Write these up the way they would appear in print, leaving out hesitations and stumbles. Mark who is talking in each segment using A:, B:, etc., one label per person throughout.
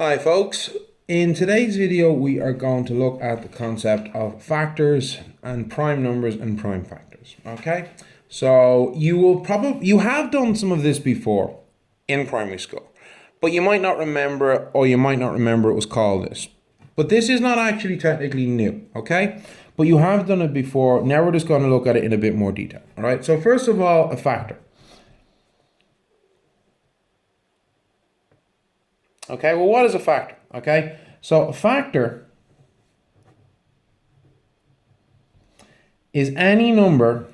A: Hi folks, in today's video we are going to look at the concept of factors and prime numbers and prime factors. Okay, so you have done some of this before in primary school, but you might not remember it, or you might not remember it was called this. But this is not actually technically new, okay? But you have done it before. Now we're just going to look at it in a bit more detail. All right, so first of all, a factor. Okay, well, what is a factor? Okay, so a factor is any number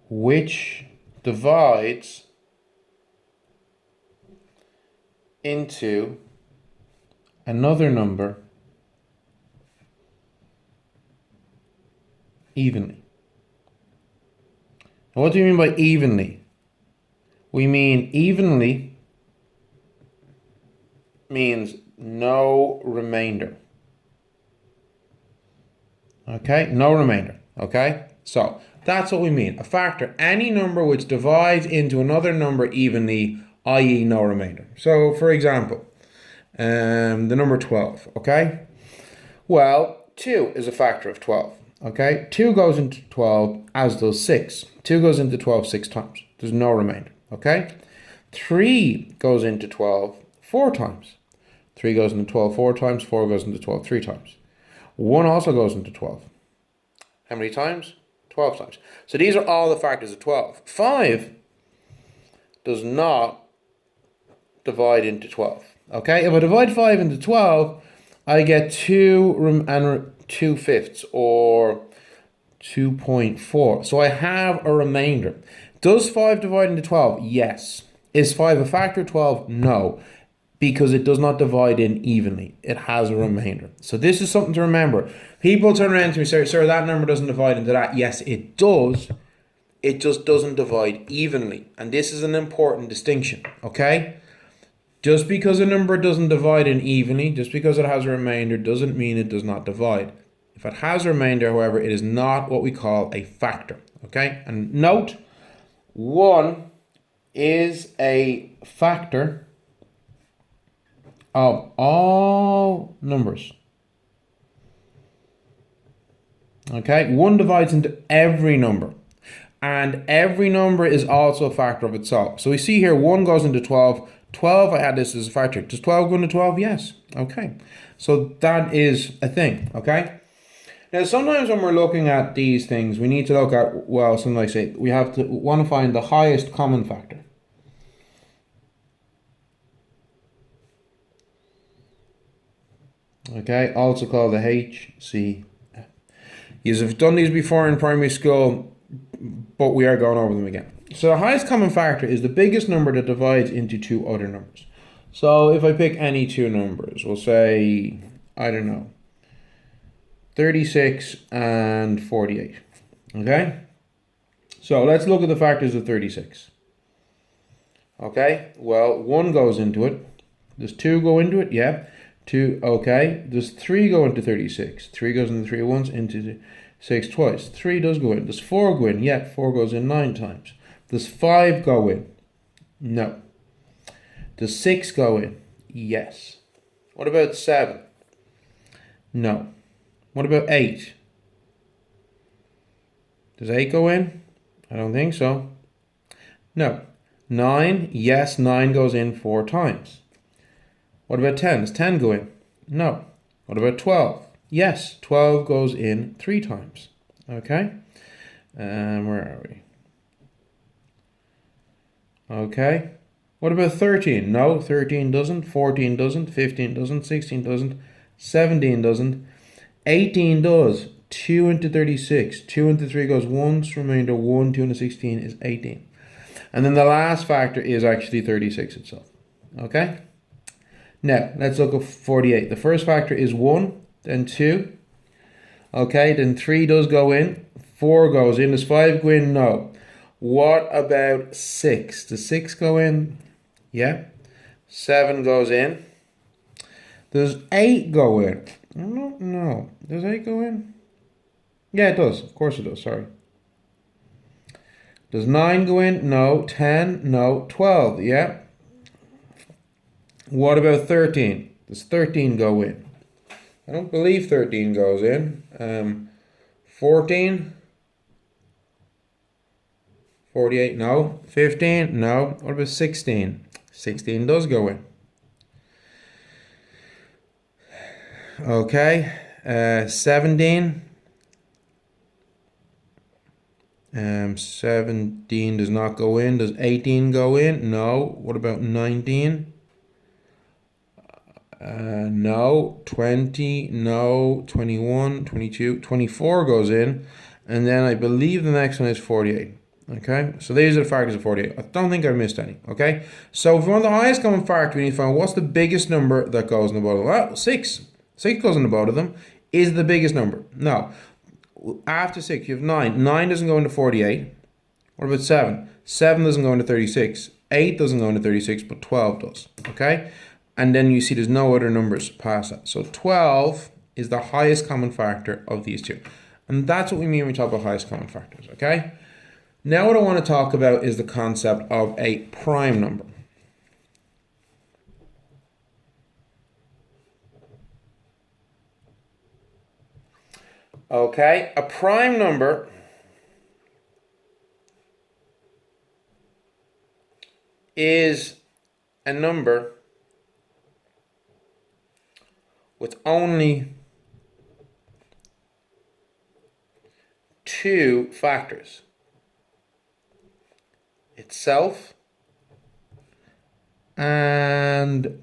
A: which divides into another number evenly. Now, what do you mean by evenly? We mean evenly means no remainder. Okay, no remainder. Okay, so that's what we mean. A factor, any number which divides into another number evenly, i.e. no remainder. So, for example, the number 12, okay? Well, 2 is a factor of 12, okay? 2 goes into 12, as does 6. 2 goes into 12 6 times. There's no remainder, okay? 3 goes into 12 4 times. 3 goes into 12 4 times, 4 goes into 12 3 times. 1 also goes into 12. How many times? 12 times. So these are all the factors of 12. 5 does not divide into 12. Okay, if I divide 5 into 12, I get 2 and 2/5, or 2.4. So I have a remainder. Does 5 divide into 12? Yes. Is 5 a factor of 12? No, because it does not divide in evenly. It has a remainder. So this is something to remember. People turn around to me and say, sir, that number doesn't divide into that. Yes, it does. It just doesn't divide evenly. And this is an important distinction, okay? Just because a number doesn't divide in evenly, just because it has a remainder, doesn't mean it does not divide. If it has a remainder, however, it is not what we call a factor, okay? And note, 1 is a factor of all numbers. Okay, 1 divides into every number. And every number is also a factor of itself. So we see here 1 goes into 12. 12, I had this as a factor. Does 12 go into 12? Yes. Okay. So that is a thing. Okay. Now, sometimes when we're looking at these things, we need to look at, well, something like, say, we want to find the highest common factor. Okay, also called the HCF. You've done these before in primary school, but we are going over them again. So the highest common factor is the biggest number that divides into 2 other numbers. So if I pick any 2 numbers, we'll say, I don't know, 36 and 48. Okay? So let's look at the factors of 36. Okay? Well, 1 goes into it. Does 2 go into it? Yeah. 2, okay. Does 3 go into 36? 3 goes into 3 once, into 6 twice. 3 does go in. Does 4 go in? Yeah, 4 goes in 9 times. Does 5 go in? No. Does 6 go in? Yes. What about 7? No. What about 8? Does 8 go in? I don't think so. No. 9? Yes, 9 goes in 4 times. What about 10? Does 10 go in? No. What about 12? Yes, 12 goes in 3 times. Okay. Where are we? Okay. What about 13? No, 13 doesn't. 14 doesn't. 15 doesn't. 16 doesn't. 17 doesn't. 18 does. 2 into 36. 2 into 3 goes once. Remainder 1. 2 into 16 is 18. And then the last factor is actually 36 itself. Okay? Now, let's look at 48. The first factor is 1, then 2. Okay, then 3 does go in. 4 goes in. Does 5 go in? No. What about 6? Does 6 go in? Yeah. 7 goes in. Does 8 go in? No. Does 8 go in? Yeah, it does. Of course it does. Sorry. Does 9 go in? No. 10? No. 12? Yeah. What about 13? Does 13 go in? I don't believe 13 goes in. 14? 48? No. 15? No. What about 16? 16 does go in. Okay. 17? 17 does not go in. Does 18 go in? No. What about 19? No. 20? No. 21? 22? 24 goes in. And then I believe the next one is 48. Okay, so these are the factors of 48. I don't think I missed any. Okay, so if we want the highest common factor, we need to find what's the biggest number that goes in the both of them. Well, 6. 6 goes in the both of them. Is the biggest number. No. After 6, you have 9. 9 doesn't go into 48. What about 7? 7 doesn't go into 36. 8 doesn't go into 36, but 12 does. Okay? And then you see there's no other numbers past that. So 12 is the highest common factor of these two. And that's what we mean when we talk about highest common factors. Okay? Now what I want to talk about is the concept of a prime number. Okay, a prime number is a number with only two factors: itself and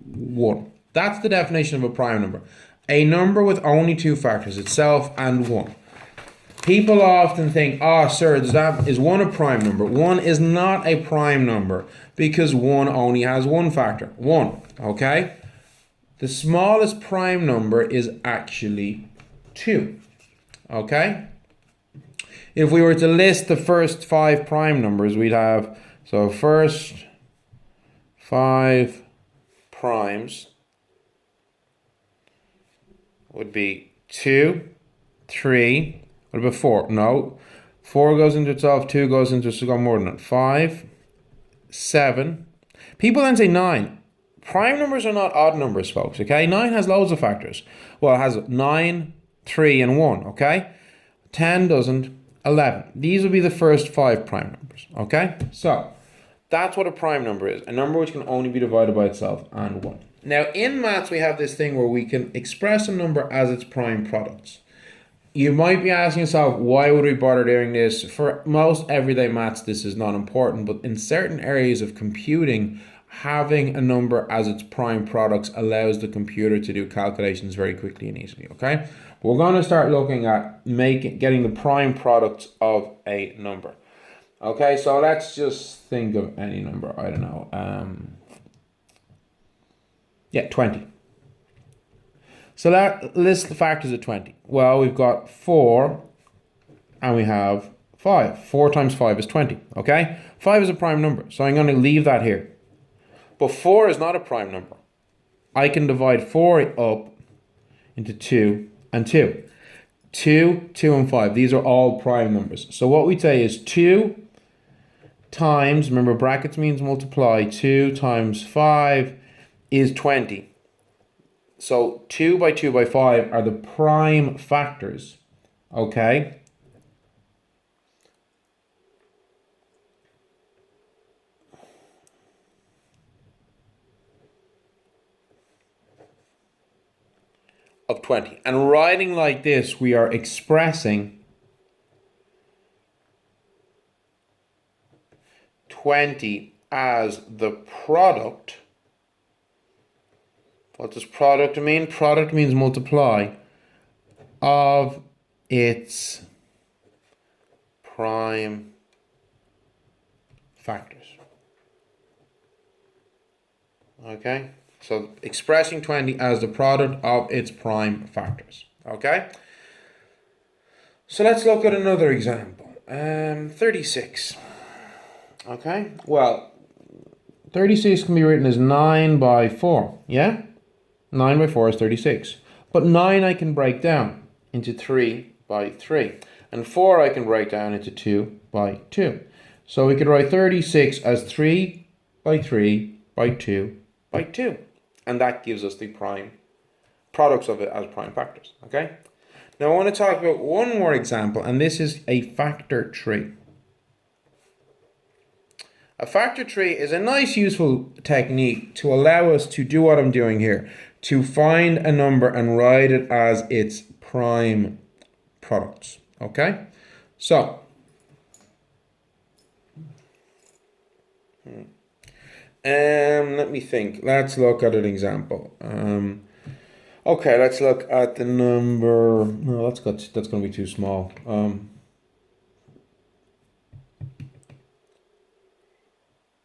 A: 1. That's the definition of a prime number. A number with only two factors, itself and 1. People often think, oh, sir, is 1 a prime number? 1 is not a prime number because 1 only has one factor, 1, okay? The smallest prime number is actually 2, okay? If we were to list the first 5 prime numbers, we'd have, so first 5 primes would be 2, 3, what about 4? No. 4 goes into itself, 2 goes into, so got more than that. 5, 7. People then say 9. Prime numbers are not odd numbers, folks, okay? 9 has loads of factors. Well, it has 9, 3, and 1, okay? 10 doesn't, 11. These will be the first 5 prime numbers, okay? So, that's what a prime number is. A number which can only be divided by itself and 1. Now, in maths, we have this thing where we can express a number as its prime products. You might be asking yourself, why would we bother doing this? For most everyday maths, this is not important, but in certain areas of computing, having a number as its prime products allows the computer to do calculations very quickly and easily, okay? We're going to start looking at getting the prime products of a number. Okay, so let's just think of any number, I don't know. 20. So that lists the factors of 20. Well, we've got 4 and we have 5. 4 times 5 is 20, okay? 5 is a prime number, so I'm going to leave that here. But 4 is not a prime number. I can divide 4 up into 2 and 2. 2, 2, and 5. These are all prime numbers. So what we say is 2 times, remember brackets means multiply, 2 times 5 is 20. So 2 by 2 by 5 are the prime factors, okay? Of 20. And writing like this, we are expressing 20 as the product. What does product mean? Product means multiply of its prime factors. Okay? So expressing 20 as the product of its prime factors. Okay? So let's look at another example. 36. Okay? Well, 36 can be written as 9 by 4. Yeah? 9 by 4 is 36. But 9 I can break down into 3 by 3. And 4 I can break down into 2 by 2. So we could write 36 as 3 by 3 by 2 by 2. And that gives us the prime products of it as prime factors, okay? Now I want to talk about one more example, and this is a factor tree. A factor tree is a nice, useful technique to allow us to do what I'm doing here, to find a number and write it as its prime products, okay? So, let me think. Let's look at an example. Okay, let's look at the number. No, that's going to be too small.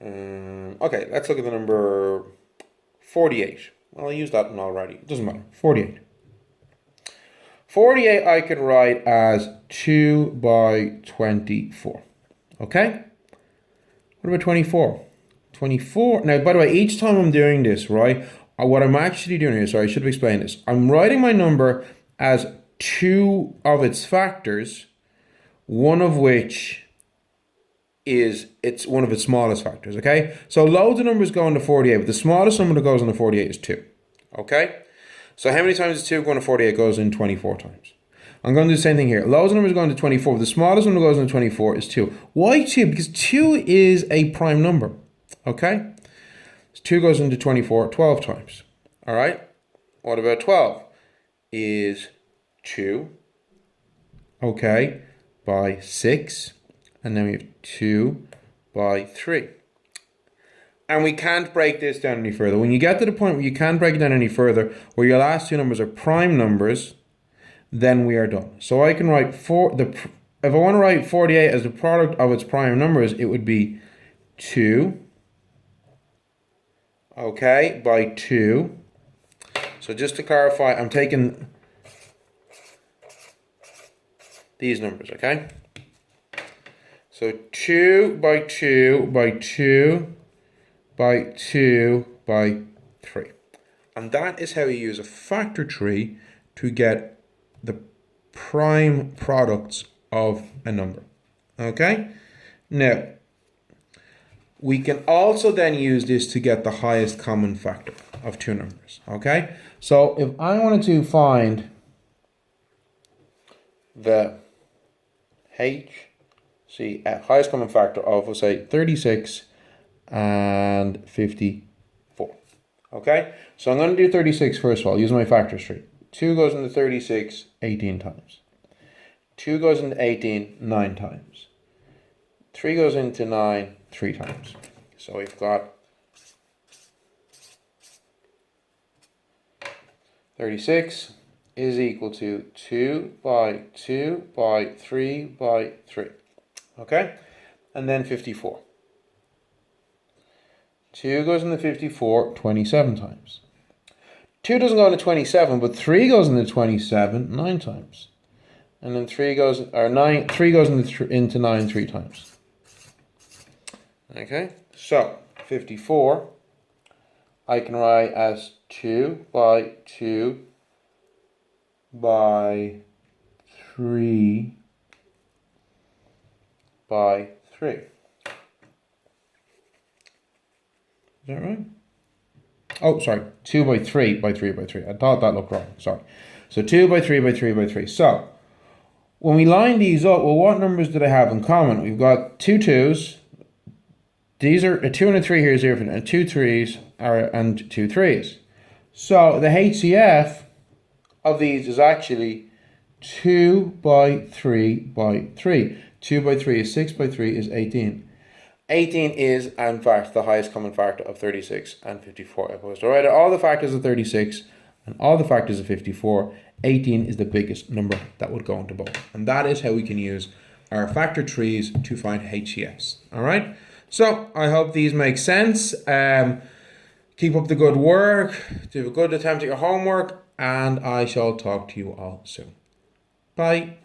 A: Okay, let's look at the number 48. Well, I used that one already. It doesn't matter. 48. 48 I could write as 2 by 24. Okay? What about 24? 24. Now, by the way, each time I'm doing this, right, what I'm actually doing here, sorry, I should have explained this. I'm writing my number as 2 of its factors, one of which it's one of its smallest factors, okay? So loads of numbers go into 48, but the smallest number that goes into 48 is 2, okay? So how many times is 2 going to 48? It goes in 24 times. I'm going to do the same thing here. Loads of numbers go into 24, but the smallest number that goes into 24 is 2. Why 2? Because 2 is a prime number, okay? So 2 goes into 24 12 times, all right? What about 12? Is 2, okay, by 6. And then we have 2 by 3. And we can't break this down any further. When you get to the point where you can't break it down any further, where your last two numbers are prime numbers, then we are done. So I can write if I want to write 48 as the product of its prime numbers, it would be 2, okay, by 2. So just to clarify, I'm taking these numbers, okay? So 2 by 2 by 2 by 2 by 3. And that is how you use a factor tree to get the prime products of a number. Okay? Now, we can also then use this to get the highest common factor of two numbers. Okay? So if I wanted to find the highest common factor of, we'll say, 36 and 54. Okay, so I'm going to do 36 first of all, using my factor tree. 2 goes into 36 18 times. 2 goes into 18 9 times. 3 goes into 9 3 times. So we've got 36 is equal to 2 by 2 by 3 by 3. Okay? And then 54. 2 goes into 54 27 times. 2 doesn't go into 27, but 3 goes into 27 9 times. And then 3 goes into 9 3 times. Okay? So, 54 I can write as 2 by 2 by 3 by 3. Is that right? Oh, sorry. 2 by 3 by 3 by 3. I thought that looked wrong. Sorry. So 2 by 3 by 3 by 3. So, when we line these up, well, what numbers do they have in common? We've got two 2's. These are a 2 and a 3 here is different, and 2 3's and 2 3's. So, the HCF of these is actually 2 by 3 by 3. 2 by 3 is 6 by 3 is 18. 18 is, in fact, the highest common factor of 36 and 54. If I was to write out all the factors of 36 and all the factors of 54, 18 is the biggest number that would go into both. And that is how we can use our factor trees to find HCFs. All right? So, I hope these make sense. Keep up the good work. Do a good attempt at your homework. And I shall talk to you all soon. Bye.